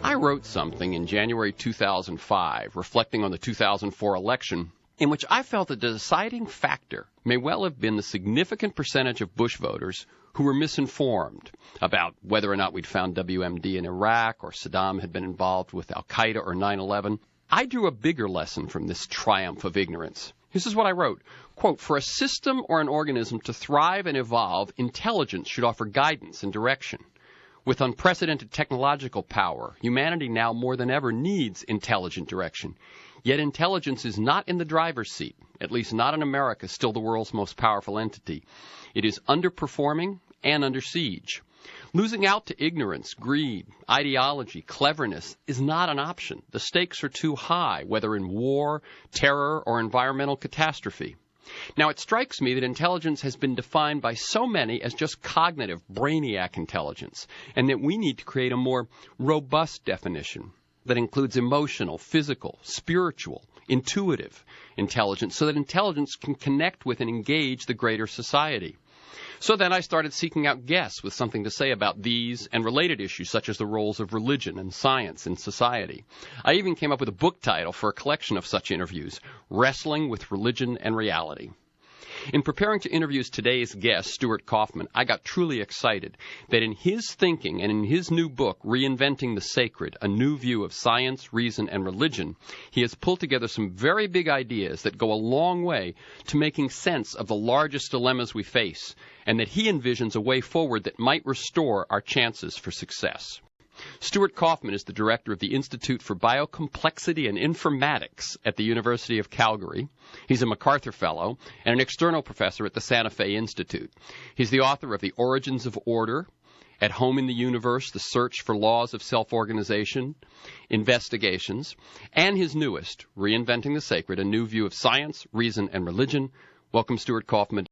I wrote something in January 2005, reflecting on the 2004 election, in which I felt that the deciding factor may well have been the significant percentage of Bush voters who were misinformed about whether or not we'd found WMD in Iraq or Saddam had been involved with al-Qaeda or 9/11. I drew a bigger lesson from this triumph of ignorance. This is what I wrote. Quote, "For a system or an organism to thrive and evolve, intelligence should offer guidance and direction. With unprecedented technological power, humanity now more than ever needs intelligent direction. Yet intelligence is not in the driver's seat, at least not in America, still the world's most powerful entity. It is underperforming and under siege. Losing out to ignorance, greed, ideology, cleverness is not an option. The stakes are too high, whether in war, terror, or environmental catastrophe. Now, it strikes me that intelligence has been defined by so many as just cognitive, brainiac intelligence, and that we need to create a more robust definition that includes emotional, physical, spiritual, intuitive intelligence, so that intelligence can connect with and engage the greater society. So then I started seeking out guests with something to say about these and related issues, such as the roles of religion and science in society. I even came up with a book title for a collection of such interviews, Wrestling with Religion and Reality. In preparing to interview today's guest, Stuart Kauffman, I got truly excited that in his thinking and in his new book, Reinventing the Sacred, A New View of Science, Reason, and Religion, he has pulled together some very big ideas that go a long way to making sense of the largest dilemmas we face, and that he envisions a way forward that might restore our chances for success. Stuart Kauffman is the director of the Institute for Biocomplexity and Informatics at the University of Calgary. He's a MacArthur Fellow and an external professor at the Santa Fe Institute. He's the author of The Origins of Order, At Home in the Universe, The Search for Laws of Self-Organization, Investigations, and his newest, Reinventing the Sacred, A New View of Science, Reason, and Religion. Welcome, Stuart Kauffman.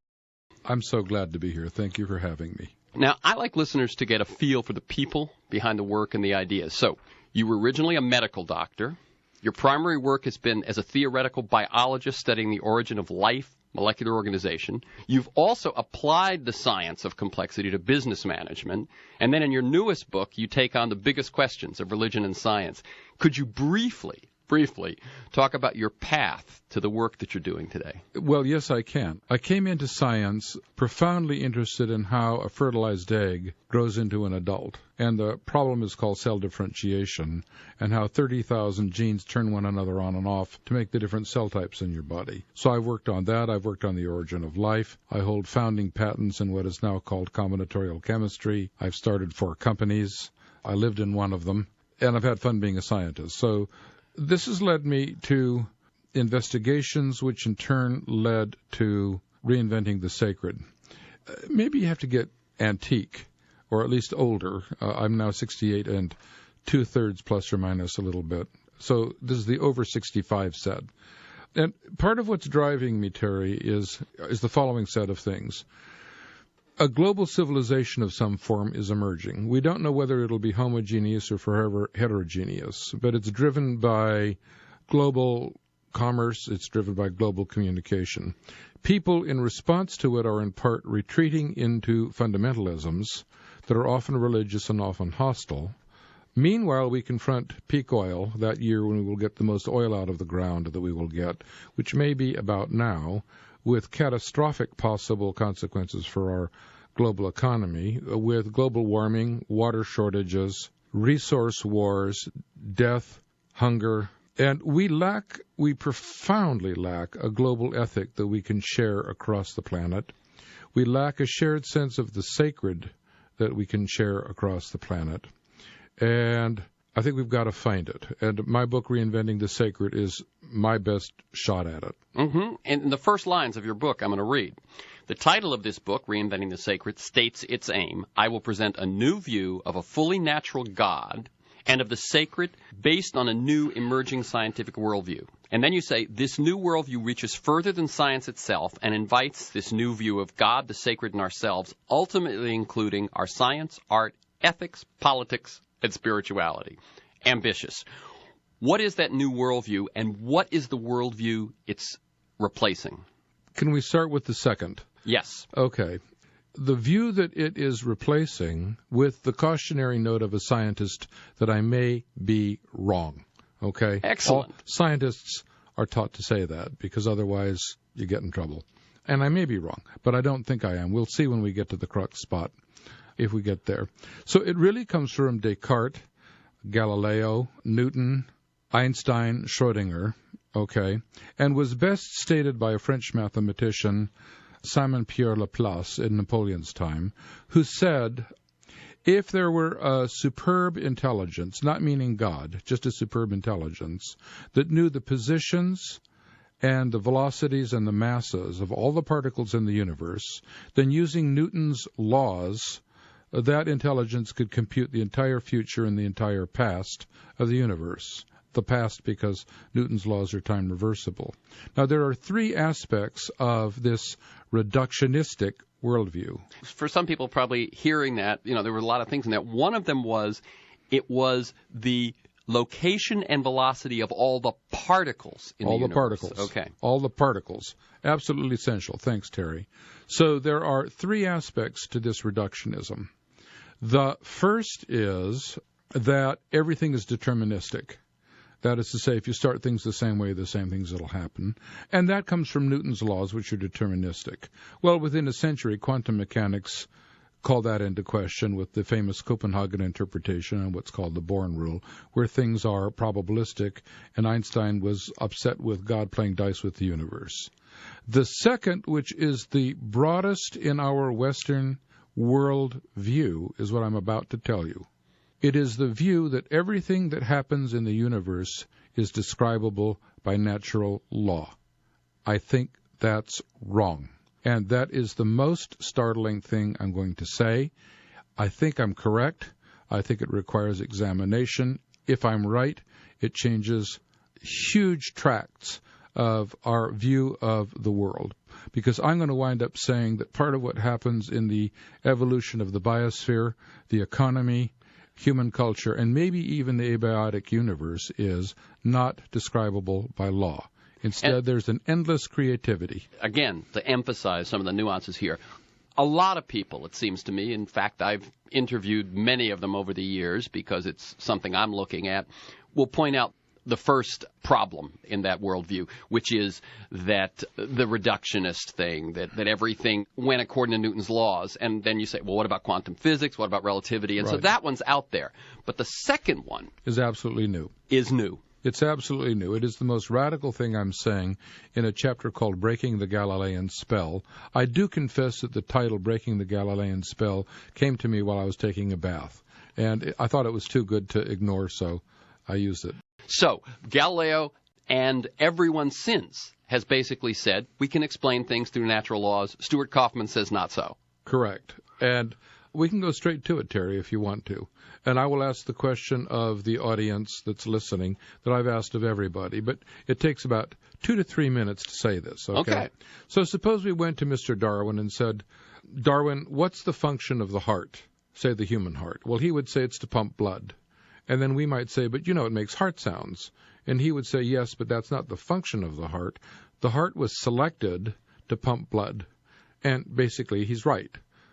I'm so glad to be here. Thank you for having me. Now, I like listeners to get a feel for the people behind the work and the ideas. So, you were originally a medical doctor. Your primary work has been as a theoretical biologist studying the origin of life, molecular organization. You've also applied the science of complexity to business management. And then in your newest book, you take on the biggest questions of religion and science. Could you briefly talk about your path to the work that you're doing today? Well, yes, I can. I came into science profoundly interested in how a fertilized egg grows into an adult. And the problem is called cell differentiation, and how 30,000 genes turn one another on and off to make the different cell types in your body. So I've worked on that. I've worked on the origin of life. I hold founding patents in what is now called combinatorial chemistry. I've started 4 companies. I lived in one of them. And I've had fun being a scientist. So this has led me to investigations, which in turn led to Reinventing the Sacred. Maybe you have to get antique, or at least older. I'm now 68 and 2/3 plus or minus a little bit. So this is the over 65 set. And part of what's driving me, Terry, is the following set of things. A global civilization of some form is emerging. We don't know whether it'll be homogeneous or forever heterogeneous, but it's driven by global commerce. It's driven by global communication. People, in response to it, are in part retreating into fundamentalisms that are often religious and often hostile. Meanwhile, we confront peak oil, that year when we will get the most oil out of the ground that we will get, which may be about now, with catastrophic possible consequences for our global economy, with global warming, water shortages, resource wars, death, hunger. And we profoundly lack a global ethic that we can share across the planet. We lack a shared sense of the sacred that we can share across the planet. And I think we've got to find it. And my book, Reinventing the Sacred, is my best shot at it. And in the first lines of your book, I'm going to read. The title of this book, Reinventing the Sacred, states its aim: I will present a new view of a fully natural God and of the sacred based on a new emerging scientific worldview. And then you say, this new worldview reaches further than science itself and invites this new view of God, the sacred, and ourselves, ultimately including our science, art, ethics, politics, and spirituality. Ambitious. What is that new worldview, and what is the worldview it's replacing? Can we start with the second? Yes. Okay. the view that it is replacing with the cautionary note of a scientist that I may be wrong. Okay? Excellent. All scientists are taught to say that because otherwise you get in trouble. And I may be wrong, but I don't think I am. We'll see when we get to the crux spot, if we get there. So it really comes from Descartes, Galileo, Newton, Einstein, Schrödinger, okay, and was best stated by a French mathematician, Simon Pierre Laplace, in Napoleon's time, who said, if there were a superb intelligence, not meaning God, just a superb intelligence, that knew the positions and the velocities and the masses of all the particles in the universe, then using Newton's laws, that intelligence could compute the entire future and the entire past of the universe. The past because Newton's laws are time reversible. Now, there are three aspects of this reductionistic worldview. For some people probably hearing that, there were a lot of things in that. One of them was, it was the location and velocity of all the particles in the universe. All the particles. Okay. All the particles. Absolutely essential. Thanks, Terry. So there are three aspects to this reductionism. The first is that everything is deterministic. That is to say, if you start things the same way, the same things will happen. And that comes from Newton's laws, which are deterministic. Well, within a century, quantum mechanics called that into question with the famous Copenhagen interpretation and what's called the Born rule, where things are probabilistic, and Einstein was upset with God playing dice with the universe. The second, which is the broadest in our Western world view, is what I'm about to tell you. It is the view that everything that happens in the universe is describable by natural law. I think that's wrong. And that is the most startling thing I'm going to say. I think I'm correct. I think it requires examination. If I'm right, it changes huge tracts of our view of the world. Because I'm going to wind up saying that part of what happens in the evolution of the biosphere, the economy, human culture, and maybe even the abiotic universe is not describable by law. Instead, there's an endless creativity. Again, to emphasize some of the nuances here, a lot of people, it seems to me, in fact, I've interviewed many of them over the years because it's something I'm looking at, will point out the first problem in that worldview, which is that the reductionist thing, that everything went according to Newton's laws. And then you say, well, what about quantum physics? What about relativity? And so that one's out there. But the second one is absolutely new. Is new. It's absolutely new. It is the most radical thing I'm saying in a chapter called Breaking the Galilean Spell. I do confess that the title, Breaking the Galilean Spell, came to me while I was taking a bath. And I thought it was too good to ignore, so I used it. So, Galileo and everyone since has basically said we can explain things through natural laws. Stuart Kauffman says not so. Correct. And we can go straight to it, Terry, if you want to. And I will ask the question of the audience that's listening that I've asked of everybody. But it takes about 2 to 3 minutes to say this, okay? So suppose we went to Mr. Darwin and said, Darwin, what's the function of the heart, say the human heart? Well, he would say it's to pump blood. And then we might say, but it makes heart sounds. And he would say, yes, but that's not the function of the heart. The heart was selected to pump blood. And basically, he's right.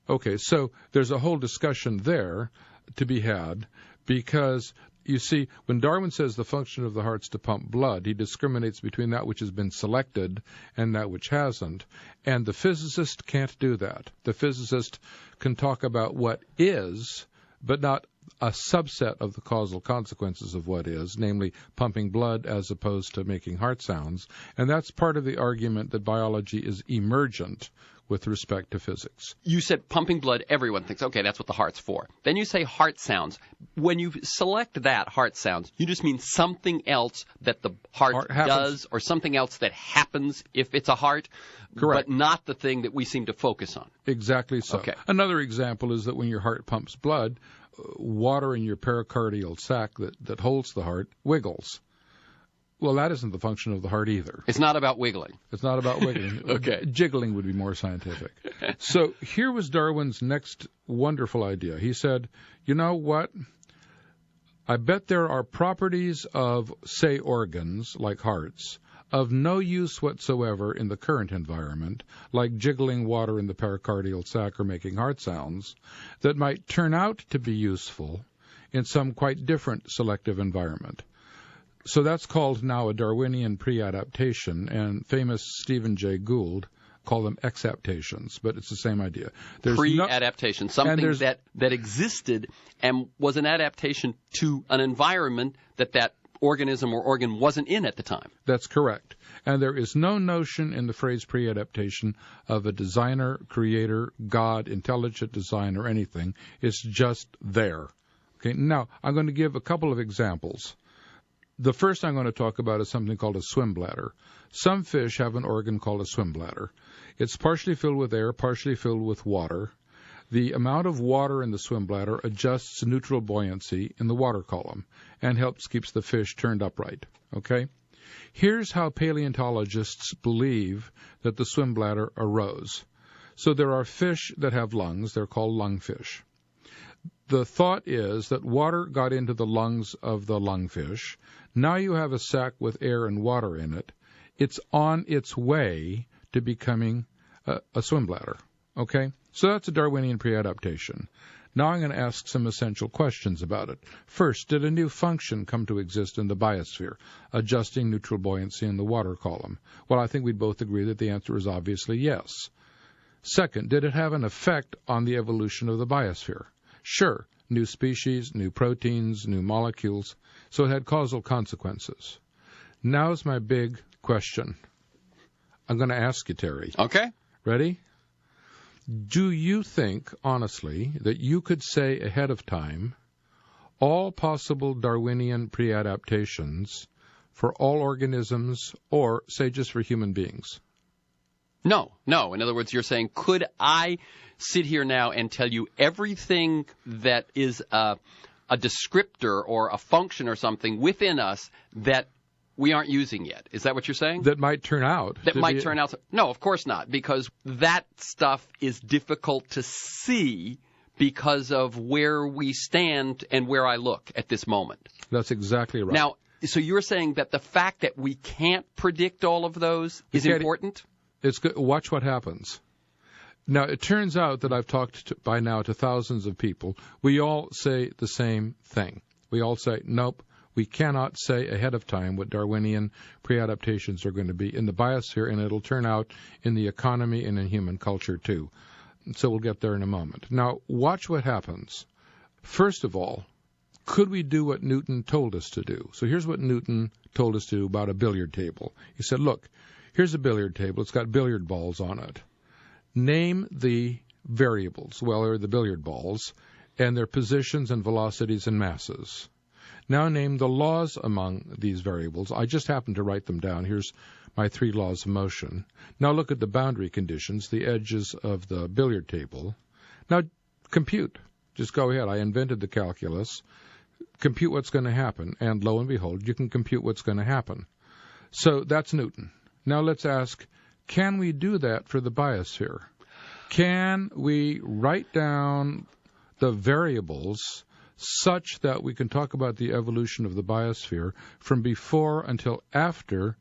Okay, so there's a whole discussion there to be had because, you see, when Darwin says the function of the heart's to pump blood, he discriminates between that which has been selected and that which hasn't. And the physicist can't do that. The physicist can talk about what is, but not a subset of the causal consequences of what is, namely pumping blood as opposed to making heart sounds. And that's part of the argument that biology is emergent with respect to physics. You said pumping blood, everyone thinks, okay, that's what the heart's for. Then you say heart sounds. When you select that, heart sounds, you just mean something else that the heart does or something else that happens if it's a heart, correct, but not the thing that we seem to focus on. Exactly so. Okay. Another example is that when your heart pumps blood, water in your pericardial sac that holds the heart wiggles. Well, that isn't the function of the heart either. It's not about wiggling. It's not about wiggling. Okay. Jiggling would be more scientific. So here was Darwin's next wonderful idea. He said, you know what? I bet there are properties of, say, organs, like hearts, of no use whatsoever in the current environment, like jiggling water in the pericardial sac or making heart sounds, that might turn out to be useful in some quite different selective environment. So that's called now a Darwinian pre-adaptation, and famous Stephen Jay Gould called them exaptations, but it's the same idea. There's pre-adaptation, something that existed and was an adaptation to an environment that organism or organ wasn't in at the time. That's correct. And there is no notion in the phrase pre-adaptation of a designer, creator, God, intelligent design, or anything. It's just there. Okay. Now, I'm going to give a couple of examples. The first I'm going to talk about is something called a swim bladder. Some fish have an organ called a swim bladder. It's partially filled with air, partially filled with water. The amount of water in the swim bladder adjusts neutral buoyancy in the water column and keeps the fish turned upright. Okay? Here's how paleontologists believe that the swim bladder arose. So there are fish that have lungs. They're called lungfish. The thought is that water got into the lungs of the lungfish. Now you have a sac with air and water in it. It's on its way to becoming a swim bladder. Okay? So that's a Darwinian pre-adaptation. Now I'm going to ask some essential questions about it. First, did a new function come to exist in the biosphere, adjusting neutral buoyancy in the water column? Well, I think we'd both agree that the answer is obviously yes. Second, did it have an effect on the evolution of the biosphere? Sure, new species, new proteins, new molecules, so it had causal consequences. Now's my big question. I'm going to ask you, Terry. Okay. Ready? Do you think, honestly, that you could say ahead of time all possible Darwinian pre-adaptations for all organisms or, say, just for human beings? No. In other words, you're saying, could I sit here now and tell you everything that is a descriptor or a function or something within us that we aren't using yet? Is that what you're saying? That might turn out. No, of course not, because that stuff is difficult to see because of where we stand and where I look at this moment. That's exactly right. Now, so you're saying that the fact that we can't predict all of those is important? It's good. Watch what happens. Now, it turns out that I've talked by now to thousands of people. We all say the same thing. We all say, nope, we cannot say ahead of time what Darwinian pre-adaptations are going to be in the biosphere, and it'll turn out in the economy and in human culture, too. So we'll get there in a moment. Now, watch what happens. First of all, could we do what Newton told us to do? So here's what Newton told us to do about a billiard table. He said, look, here's a billiard table. It's got billiard balls on it. Name the variables, well, they're the billiard balls, and their positions and velocities and masses. Now name the laws among these variables. I just happened to write them down. Here's my 3 laws of motion. Now look at the boundary conditions, the edges of the billiard table. Now compute. Just go ahead. I invented the calculus. Compute what's going to happen, and lo and behold, you can compute what's going to happen. So that's Newton. Now let's ask, can we do that for the biosphere? Can we write down the variables such that we can talk about the evolution of the biosphere from before until after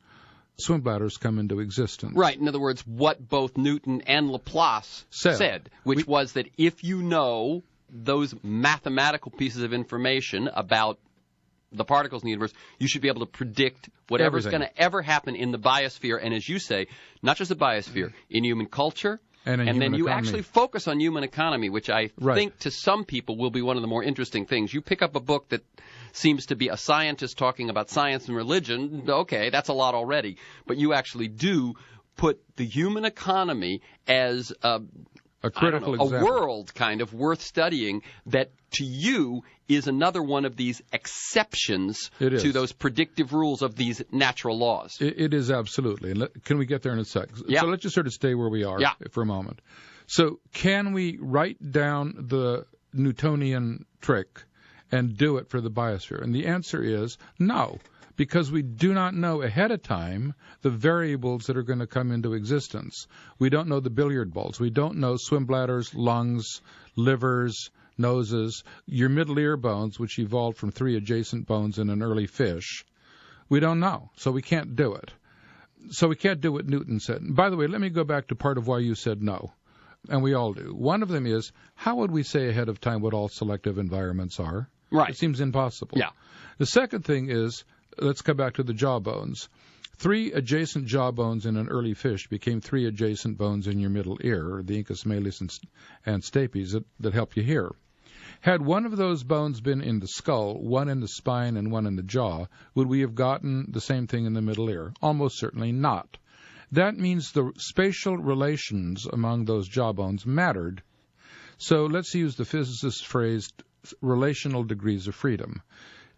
swim bladders come into existence? Right. In other words, what both Newton and Laplace said, which was that if you know those mathematical pieces of information about the particles in the universe, you should be able to predict whatever's going to ever happen in the biosphere, and as you say, not just the biosphere, in human culture, and then you actually focus on human economy, which I think to some people will be one of the more interesting things. You pick up a book that seems to be a scientist talking about science and religion, okay, that's a lot already, but you actually do put the human economy as a critical example, a world kind of worth studying that to you is another one of these exceptions to those predictive rules of these natural laws. It is absolutely. And can we get there in a sec? Yeah. So let's just sort of stay where we are for a moment. So can we write down the Newtonian trick and do it for the biosphere? And the answer is no, because we do not know ahead of time the variables that are going to come into existence. We don't know the billiard balls. We don't know swim bladders, lungs, livers, noses, your middle ear bones, which evolved from 3 adjacent bones in an early fish. We don't know, so we can't do it. So we can't do what Newton said. And by the way, let me go back to part of why you said no. And we all do. One of them is, how would we say ahead of time what all selective environments are? Right. It seems impossible. Yeah. The second thing is, let's come back to the jawbones. 3 adjacent jawbones in an early fish became 3 adjacent bones in your middle ear, the incus malleus and stapes, that help you hear. Had one of those bones been in the skull, one in the spine, and one in the jaw, would we have gotten the same thing in the middle ear? Almost certainly not. That means the spatial relations among those jawbones mattered. So let's use the physicist's phrase, relational degrees of freedom.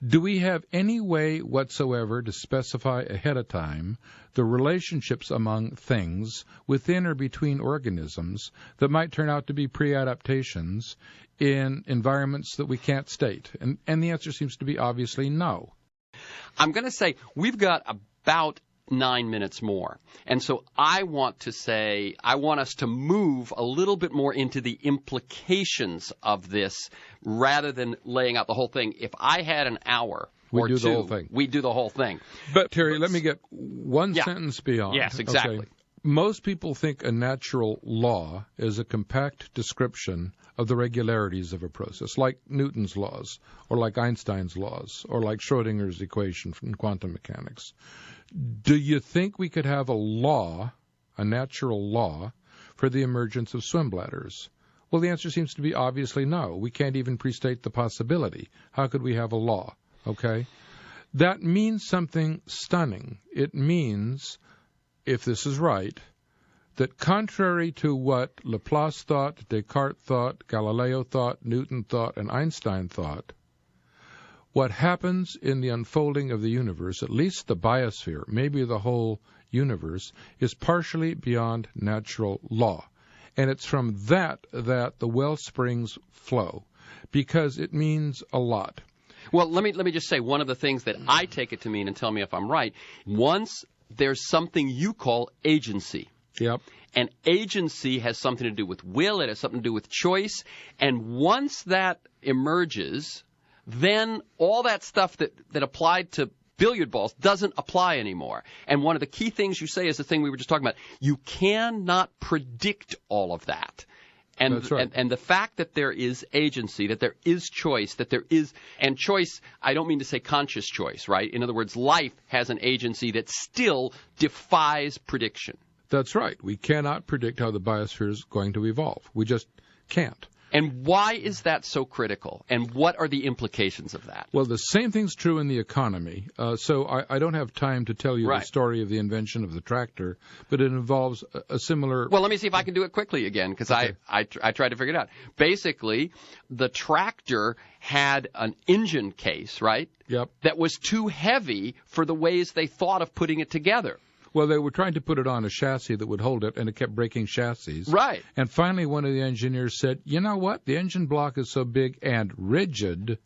Do we have any way whatsoever to specify ahead of time the relationships among things within or between organisms that might turn out to be pre-adaptations in environments that we can't state? And the answer seems to be obviously no. I'm going to say we've got about 9 minutes more. And so I want us to move a little bit more into the implications of this rather than laying out the whole thing. If I had an hour or two, the whole thing. We'd do the whole thing. But Terry, let me get one sentence beyond. Yes, exactly. Okay. Most people think a natural law is a compact description of the regularities of a process, like Newton's laws, or like Einstein's laws, or like Schrodinger's equation from quantum mechanics. Do you think we could have a natural law, for the emergence of swim bladders? Well, the answer seems to be obviously no. We can't even prestate the possibility. How could we have a law? Okay? That means something stunning. It means, if this is right, that contrary to what Laplace thought, Descartes thought, Galileo thought, Newton thought, and Einstein thought, what happens in the unfolding of the universe, at least the biosphere, maybe the whole universe, is partially beyond natural law. And it's from that the well springs flow, because it means a lot. Well, let me just say one of the things that I take it to mean, and tell me if I'm right. Once there's something you call agency. Yep. And agency has something to do with will. It has something to do with choice. And once that emerges, then all that stuff that applied to billiard balls doesn't apply anymore. And one of the key things you say is the thing we were just talking about. You cannot predict all of that. And, that's right. and the fact that there is agency, that there is choice, and choice, I don't mean to say conscious choice, right? In other words, life has an agency that still defies prediction. That's right. We cannot predict how the biosphere is going to evolve. We just can't. And why is that so critical? And what are the implications of that? Well, the same thing's true in the economy. So I don't have time to tell you the story of the invention of the tractor, but it involves a similar... Well, let me see if I can do it quickly again, because okay. I tried to figure it out. Basically, the tractor had an engine case, right? Yep. That was too heavy for the ways they thought of putting it together. Well, they were trying to put it on a chassis that would hold it, and it kept breaking chassis. Right. And finally, one of the engineers said, you know what? The engine block is so big and rigid,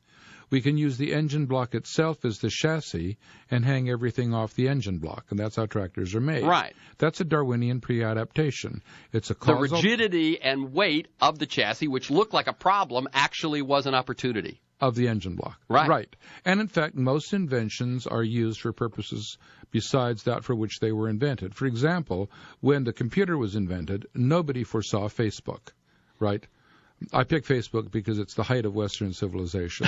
we can use the engine block itself as the chassis and hang everything off the engine block. And that's how tractors are made. Right. That's a Darwinian pre-adaptation. It's a causal... The rigidity and weight of the chassis, which looked like a problem, actually was an opportunity. Of the engine block. Right. Right. And in fact, most inventions are used for purposes besides that for which they were invented. For example, when the computer was invented, nobody foresaw Facebook, right? I pick Facebook because it's the height of Western civilization.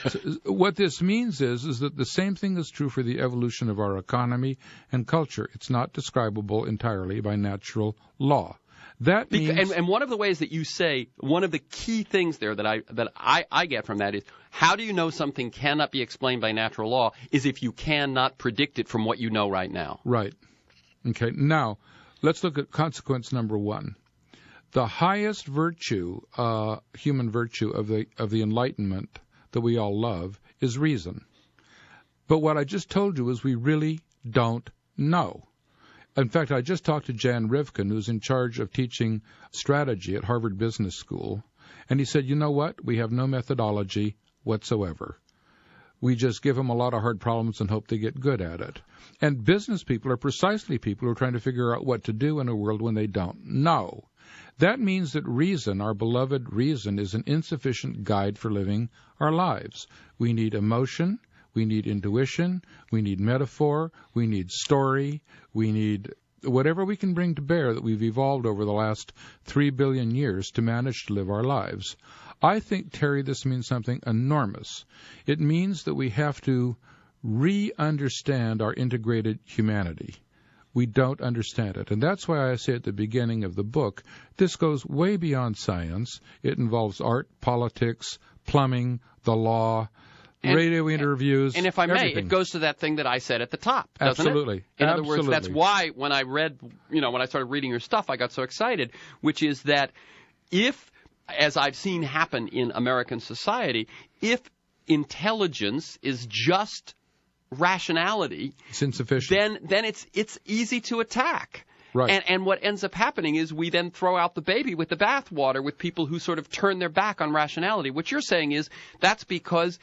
So what this means is that the same thing is true for the evolution of our economy and culture. It's not describable entirely by natural law. That means, and one of the ways that you say, one of the key things there that I get from that is, how do you know something cannot be explained by natural law is if you cannot predict it from what you know right now. Right. Okay. Now, let's look at consequence number 1. The highest virtue, human virtue of the Enlightenment that we all love is reason. But what I just told you is we really don't know. In fact, I just talked to Jan Rivkin, who's in charge of teaching strategy at Harvard Business School, and he said, you know what? We have no methodology whatsoever. We just give them a lot of hard problems and hope they get good at it. And business people are precisely people who are trying to figure out what to do in a world when they don't know. That means that reason, our beloved reason, is an insufficient guide for living our lives. We need emotion, we need intuition, we need metaphor, we need story, we need whatever we can bring to bear that we've evolved over the last 3 billion years to manage to live our lives. I think, Terry, this means something enormous. It means that we have to re-understand our integrated humanity. We don't understand it. And that's why I say at the beginning of the book, this goes way beyond science. It involves art, politics, plumbing, the law, radio interviews, and if I may, everything. It goes to that thing that I said at the top, doesn't Absolutely. it? In Absolutely. other words, that's why when I read, when I started reading your stuff, I got so excited, which is that if, as I've seen happen in American society, if intelligence is just rationality, it's insufficient. Then it's easy to attack. Right. And what ends up happening is we then throw out the baby with the bathwater with people who sort of turn their back on rationality. What you're saying is that's because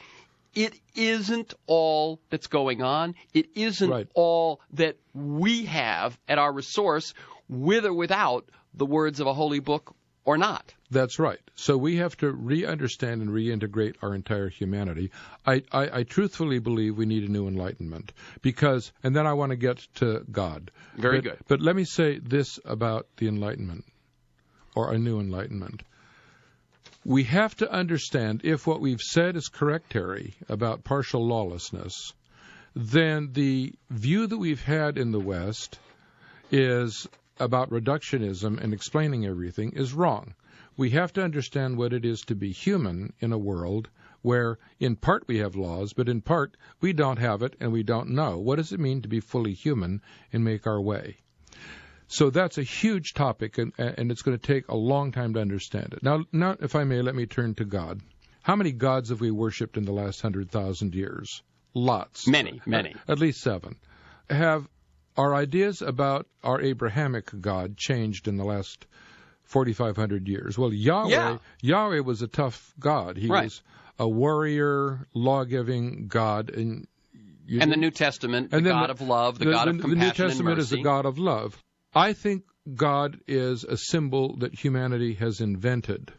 it isn't all that's going on. It isn't all that we have at our resource, with or without the words of a holy book or not. That's right. So we have to re-understand and reintegrate our entire humanity. I truthfully believe we need a new enlightenment because, and then I want to get to God. Very good. But let me say this about the enlightenment, or a new enlightenment. We have to understand, if what we've said is correct, Terry, about partial lawlessness, then the view that we've had in the West is about reductionism and explaining everything is wrong. We have to understand what it is to be human in a world where in part we have laws, but in part we don't have it and we don't know. What does it mean to be fully human and make our way? So that's a huge topic, and it's going to take a long time to understand it. Now, if I may, let me turn to God. How many gods have we worshipped in the last 100,000 years? Lots. Many. At least 7. Have our ideas about our Abrahamic God changed in the last 4,500 years? Well, Yahweh was a tough God. He was a warrior, law-giving God. And the New Testament, the God of love, the God of compassion and mercy. The New Testament is the God of love. I think God is a symbol that humanity has invented.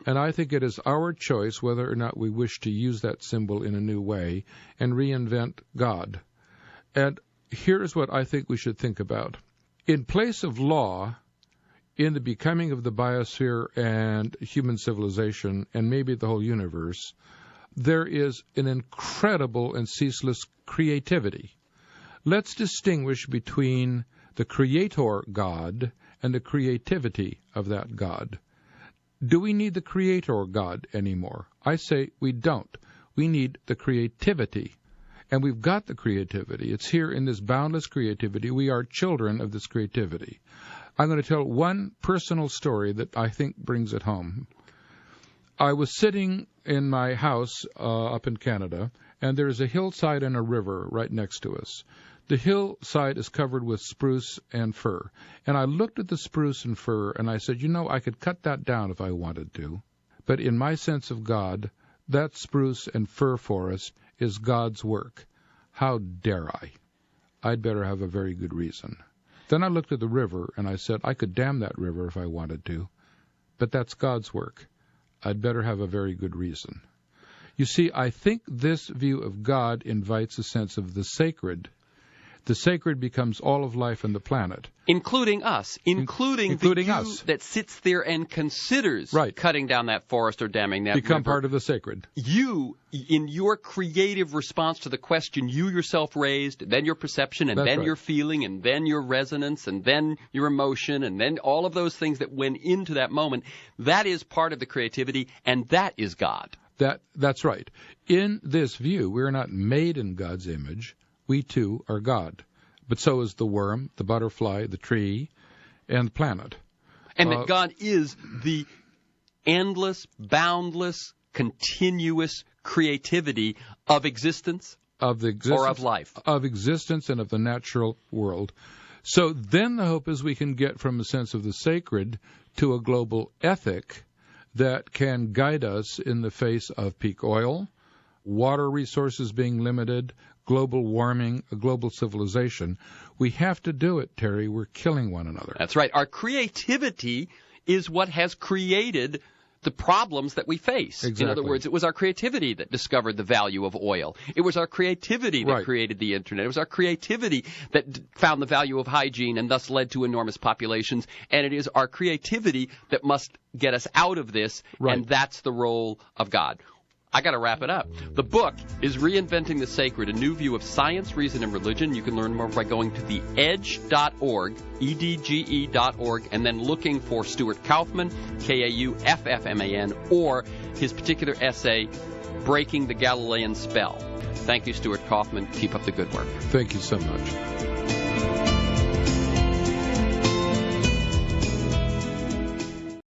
And I think it is our choice whether or not we wish to use that symbol in a new way and reinvent God. And here's what I think we should think about. In place of law, in the becoming of the biosphere and human civilization, and maybe the whole universe, there is an incredible and ceaseless creativity. Let's distinguish between the creator God and the creativity of that God. Do we need the creator God anymore? I say we don't. We need the creativity. And we've got the creativity. It's here in this boundless creativity. We are children of this creativity. I'm going to tell one personal story that I think brings it home. I was sitting in my house up in Canada, and there's a hillside and a river right next to us. The hillside is covered with spruce and fir. And I looked at the spruce and fir, and I said, I could cut that down if I wanted to. But in my sense of God, that spruce and fir forest is God's work. How dare I? I'd better have a very good reason. Then I looked at the river, and I said, I could dam that river if I wanted to. But that's God's work. I'd better have a very good reason. You see, I think this view of God invites a sense of the sacred. The sacred becomes all of life on the planet. Including us. Including us. That sits there and considers cutting down that forest or damming that Become river. part of the sacred. You, in your creative response to the question you yourself raised, then your perception, and then your feeling, and then your resonance, and then your emotion, and then all of those things that went into that moment, that is part of the creativity, and that is God. That's right. In this view, we're not made in God's image. We, too, are God. But so is the worm, the butterfly, the tree, and the planet. And that God is the endless, boundless, continuous creativity of existence, or of life. Of existence and of the natural world. So then the hope is we can get from a sense of the sacred to a global ethic that can guide us in the face of peak oil, water resources being limited, global warming, a global civilization. We have to do it, Terry. We're killing one another. That's right. Our creativity is what has created the problems that we face. Exactly. In other words, it was our creativity that discovered the value of oil. It was our creativity that created the Internet. It was our creativity that found the value of hygiene and thus led to enormous populations. And it is our creativity that must get us out of this, and that's the role of God. I got to wrap it up. The book is Reinventing the Sacred, a new view of science, reason, and religion. You can learn more by going to theedge.org, edge.org, and then looking for Stuart Kauffman, Kauffman, or his particular essay, Breaking the Galilean Spell. Thank you, Stuart Kauffman. Keep up the good work. Thank you so much.